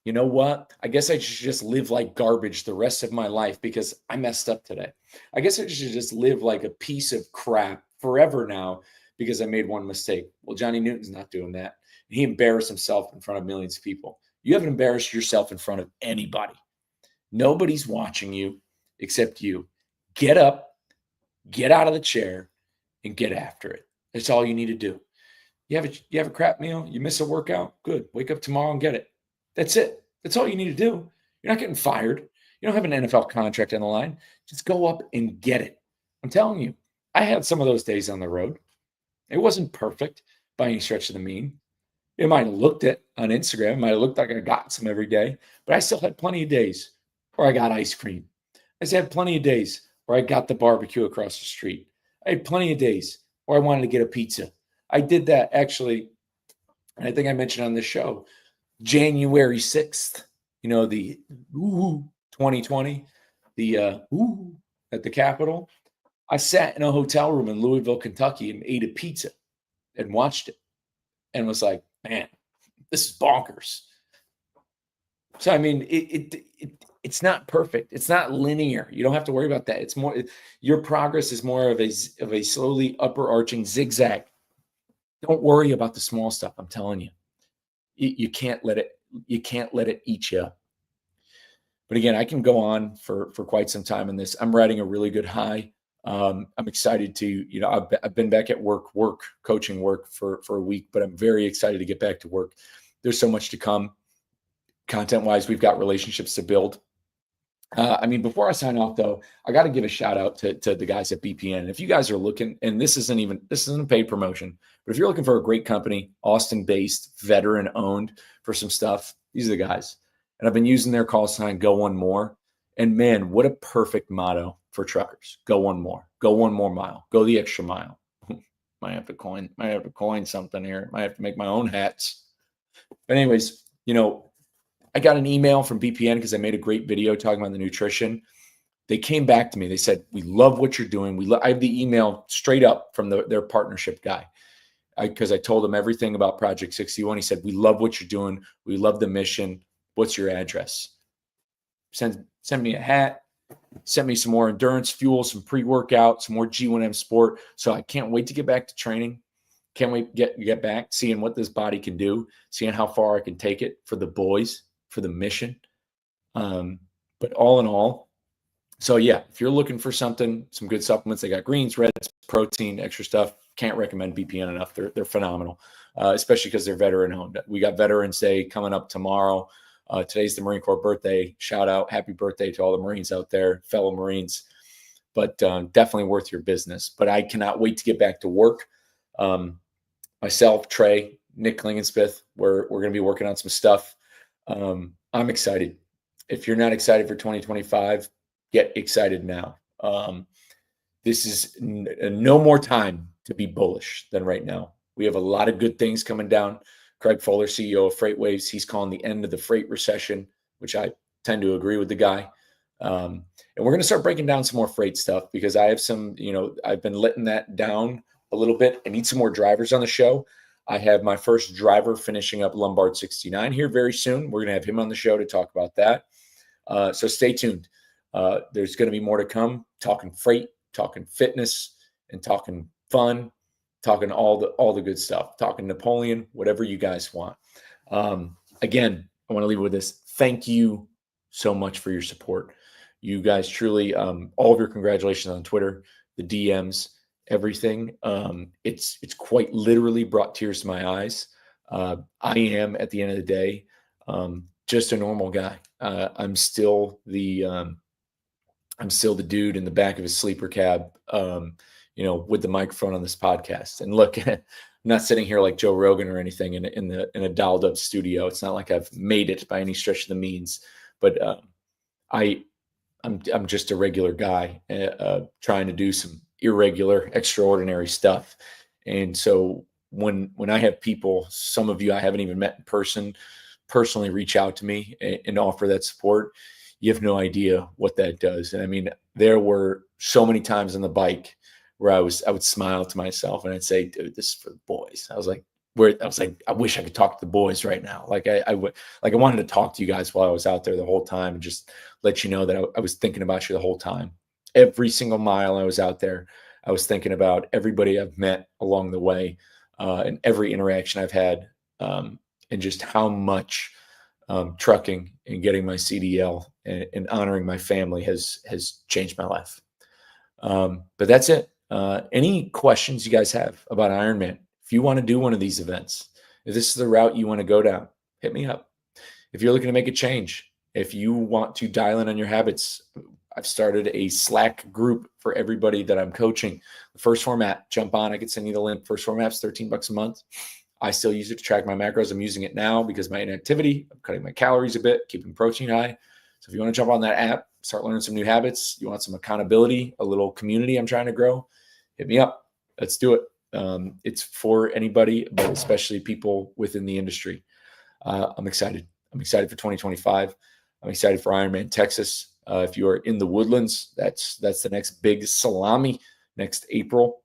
[SPEAKER 1] you know what? I guess I should just live like garbage the rest of my life because I messed up today. I guess I should just live like a piece of crap forever now because I made one mistake. Well, Johnny Newton's not doing that. He embarrassed himself in front of millions of people. You haven't embarrassed yourself in front of anybody. Nobody's watching you except you. Get up, get out of the chair, and get after it. That's all you need to do. You have a crap meal, you miss a workout, good. Wake up tomorrow and get it. That's it. That's all you need to do. You're not getting fired. You don't have an NFL contract on the line. Just go up and get it. I'm telling you, I had some of those days on the road. It wasn't perfect by any stretch of the mean. It might have looked it on Instagram. It might have looked like I got some every day, but I still had plenty of days where I got ice cream. I still had plenty of days where I got the barbecue across the street. I had plenty of days where I wanted to get a pizza. I did that actually, and I think I mentioned on this show, January 6th, you know, the 2020, the at the Capitol. I sat in a hotel room in Louisville, Kentucky and ate a pizza and watched it and was like, man, this is bonkers. So, I mean, it's not perfect. It's not linear. You don't have to worry about that. It's more, your progress is more of a slowly upper arching zigzag. Don't worry about the small stuff. I'm telling you, you can't let it eat you up. But again, I can go on for quite some time in this. I'm riding a really good high. I'm excited to, I've been back at coaching work for a week, but I'm very excited to get back to work. There's so much to come. Content wise, we've got relationships to build. Before I sign off though, I got to give a shout out to the guys at BPN. And if you guys are looking, and this isn't a paid promotion, but if you're looking for a great company, Austin based, veteran owned for some stuff, these are the guys. And I've been using their call sign, go one more. And man, what a perfect motto for truckers. Go one more mile, go the extra mile. might have to coin something here. Might have to make my own hats. But anyways, I got an email from BPN because I made a great video talking about the nutrition. They came back to me. They said, we love what you're doing. I have the email straight up from their partnership guy because I told him everything about Project 61. He said, we love what you're doing. We love the mission. What's your address? Send me a hat. Send me some more endurance fuel, some pre-workout, some more G1M sport. So I can't wait to get back to training. Can't wait to get back, seeing what this body can do, seeing how far I can take it for the boys, for the mission. But all in all, so yeah, if you're looking for some good supplements, they got greens, reds, protein, extra stuff. Can't recommend BPN enough. They're phenomenal, especially because they're veteran owned. We got Veterans Day coming up tomorrow. Today's the Marine Corps birthday. Shout out, happy birthday to all the Marines out there, fellow Marines. But definitely worth your business. But I cannot wait to get back to work. Myself, Trey, Nick Klingenspith, we're going to be working on some stuff. I'm excited. If you're not excited for 2025, get excited now. This is no more time to be bullish than right now. We have a lot of good things coming down. Craig Fuller, CEO of FreightWaves, he's calling the end of the freight recession, which I tend to agree with the guy. And we're going to start breaking down some more freight stuff because I have some, I've been letting that down a little bit. I need some more drivers on the show. I have my first driver finishing up Lombard 69 here very soon. We're going to have him on the show to talk about that. So stay tuned. There's going to be more to come, talking freight, talking fitness, and talking fun, talking all the good stuff, talking Napoleon, whatever you guys want. Again, I want to leave with this. Thank you so much for your support. You guys truly, all of your congratulations on Twitter, the DMs, everything. It's quite literally brought tears to my eyes. I am, at the end of the day, just a normal guy. I'm still the dude in the back of his sleeper cab, with the microphone on this podcast. And look, I'm not sitting here like Joe Rogan or anything in a dialed up studio. It's not like I've made it by any stretch of the means, but I'm just a regular guy trying to do some irregular, extraordinary stuff. And so when I have people, some of you I haven't even met in person, personally reach out to me and offer that support, you have no idea what that does. And there were so many times on the bike where I would smile to myself and I'd say, dude, this is for the boys. I was like, I wish I could talk to the boys right now. I wanted to talk to you guys while I was out there the whole time and just let you know that I was thinking about you the whole time. Every single mile I was out there, I was thinking about everybody I've met along the way, and every interaction I've had, and just how much trucking and getting my CDL and honoring my family has changed my life. But that's it. Any questions you guys have about Ironman? If you want to do one of these events, if this is the route you want to go down, hit me up. If you're looking to make a change, if you want to dial in on your habits, I've started a Slack group for everybody that I'm coaching. The first format, jump on. I can send you the link. First format's $13 a month. I still use it to track my macros. I'm using it now because my inactivity, I'm cutting my calories a bit, keeping protein high. So if you want to jump on that app, start learning some new habits, you want some accountability, a little community I'm trying to grow, hit me up. Let's do it. It's for anybody, but especially people within the industry. I'm excited. I'm excited for 2025. I'm excited for Ironman Texas. If you are in the Woodlands, that's the next big salami next April.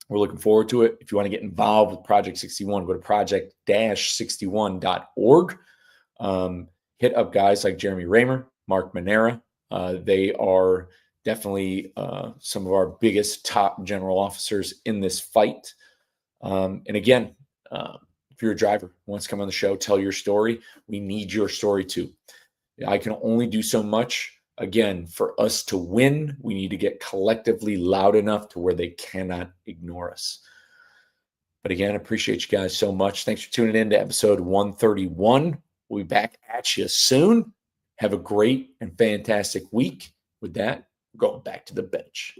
[SPEAKER 1] We're looking forward to it. If you want to get involved with Project 61, go to project-61.org. Hit up guys like Jeremy Raymer, Mark Manera. They are definitely some of our biggest top general officers in this fight. And again, if you're a driver who wants to come on the show, tell your story. We need your story too. I can only do so much. Again, for us to win, we need to get collectively loud enough to where they cannot ignore us. But again, I appreciate you guys so much. Thanks for tuning in to episode 131. We'll be back at you soon. Have a great and fantastic week. With that, we're going back to the bench.